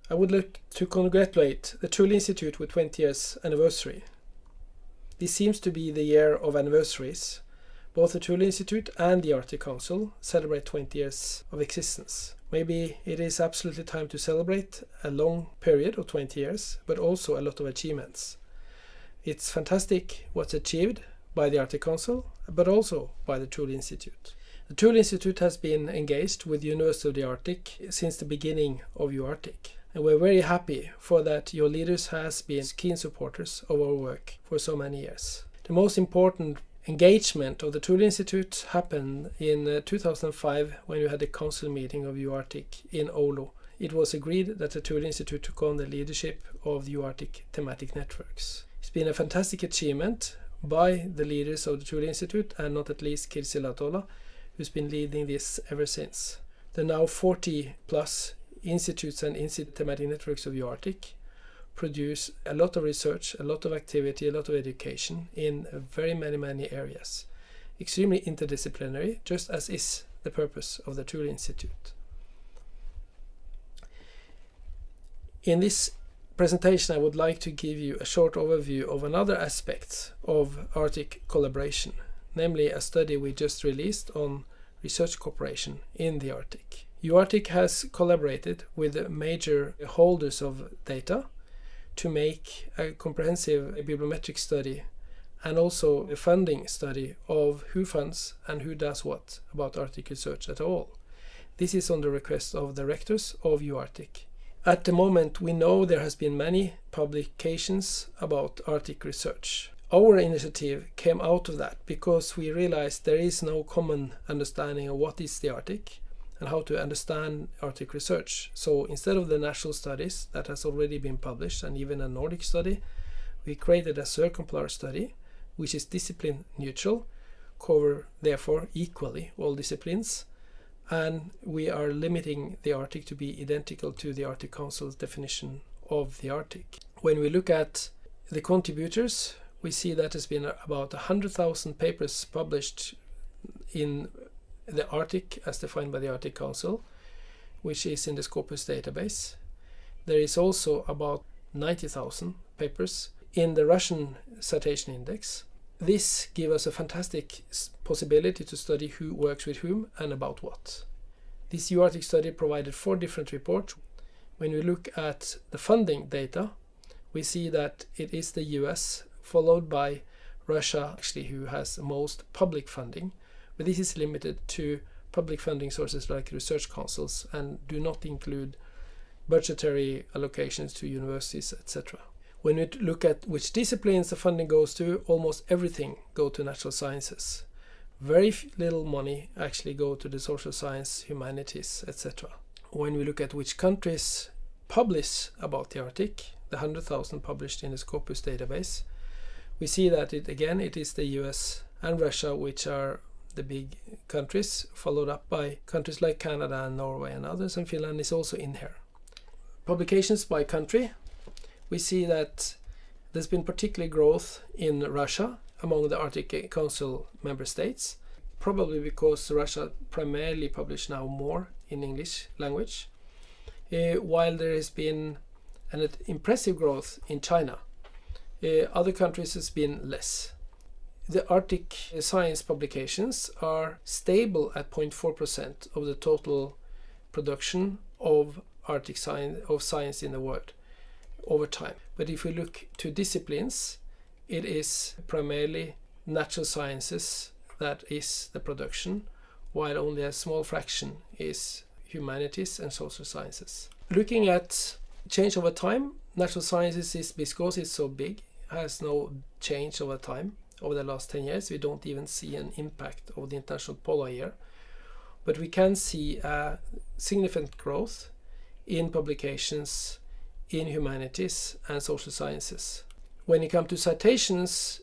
I would like to congratulate the Thule Institute with 20 years anniversary. This seems to be the year of anniversaries. Both the Thule Institute and the Arctic Council celebrate 20 years of existence. Maybe it is absolutely time to celebrate a long period of 20 years, but also a lot of achievements. It's fantastic what's achieved by the Arctic Council, but also by the Thule Institute. The Thule Institute has been engaged with the University of the Arctic since the beginning of UArctic. And we're very happy for that your leaders has been keen supporters of our work for so many years. The most important engagement of the Thule Institute happened in 2005 when we had the council meeting of UArctic in Oulu. It was agreed that the Thule Institute took on the leadership of the UArctic thematic networks. It's been a fantastic achievement by the leaders of the Thule Institute, and not at least Kirsi Latola, who's been leading this ever since. The now 40 plus institutes and thematic networks of UArctic produce a lot of research, a lot of activity, a lot of education in very many areas. Extremely interdisciplinary, just as is the purpose of the Thule Institute. In this presentation, I would like to give you a short overview of another aspect of Arctic collaboration, namely a study we just released on research cooperation in the Arctic. UArctic has collaborated with the major holders of data to make a comprehensive bibliometric study and also a funding study of who funds and who does what about Arctic research at all. This is on the request of the rectors of UArctic. At the moment, we know there has been many publications about Arctic research. Our initiative came out of that because we realized there is no common understanding of what is the Arctic and how to understand Arctic research. So instead of the national studies that has already been published and even a Nordic study, we created a circumpolar study which is discipline neutral, cover therefore equally all disciplines, and we are limiting the Arctic to be identical to the Arctic Council's definition of the Arctic. When we look at the contributors, we see that there's been about 100,000 papers published in the Arctic as defined by the Arctic Council, which is in the Scopus database. There is also about 90,000 papers in the Russian citation index. This gives us a fantastic possibility to study who works with whom and about what. This UArctic study provided 4 different reports. When we look at the funding data, we see that it is the US followed by Russia, actually, who has most public funding. But this is limited to public funding sources like research councils and do not include budgetary allocations to universities, etc. When we look at which disciplines the funding goes to, almost everything goes to natural sciences. Very little money actually go to the social science, humanities, etc. When we look at which countries publish about the Arctic, the 100,000 published in the Scopus database, we see that it is the US and Russia which are the big countries, followed up by countries like Canada and Norway and others, and Finland is also in here. Publications by country, we see that there's been particular growth in Russia among the Arctic Council member states, probably because Russia primarily publish now more in English language, while there has been an impressive growth in China. Other countries has been less. The Arctic science publications are stable at 0.4% of the total production of Arctic science in the world over time. But if we look to disciplines, it is primarily natural sciences that is the production, while only a small fraction is humanities and social sciences. Looking at change over time, natural sciences is because it's so big, has no change over time. Over the last 10 years, we don't even see an impact of the International Polar Year, but we can see a significant growth in publications in humanities and social sciences. When it comes to citations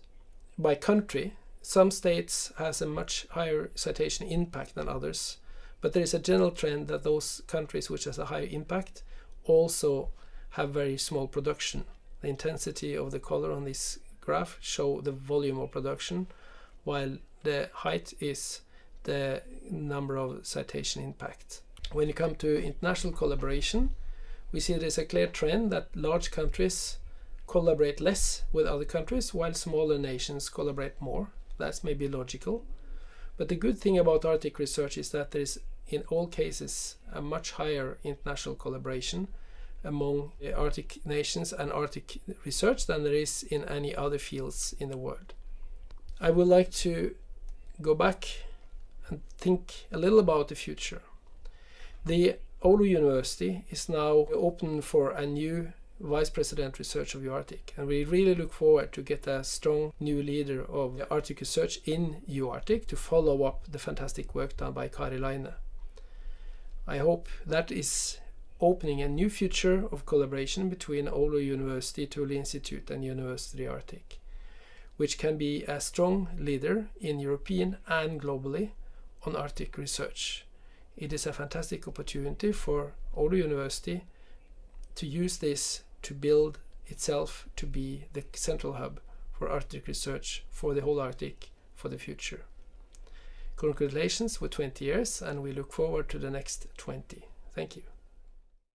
by country, some states has a much higher citation impact than others, but there is a general trend that those countries which has a higher impact also have very small production. The intensity of the color on this graph show the volume of production, while the height is the number of citation impact. When you come to international collaboration, we see there's a clear trend that large countries collaborate less with other countries while smaller nations collaborate more. That's maybe logical. But the good thing about Arctic research is that there is in all cases a much higher international collaboration among Arctic nations and Arctic research than there is in any other fields in the world. I would like to go back and think a little about the future. The Oulu University is now open for a new Vice President Research of UArctic, and we really look forward to get a strong new leader of Arctic research in UArctic to follow up the fantastic work done by Kari Laine. I hope that is opening a new future of collaboration between Oulu University, Thule Institute and University Arctic, which can be a strong leader in European and globally on Arctic research. It is a fantastic opportunity for Oulu University to use this to build itself to be the central hub for Arctic research for the whole Arctic for the future. Congratulations with 20 years, and we look forward to the next 20. Thank you.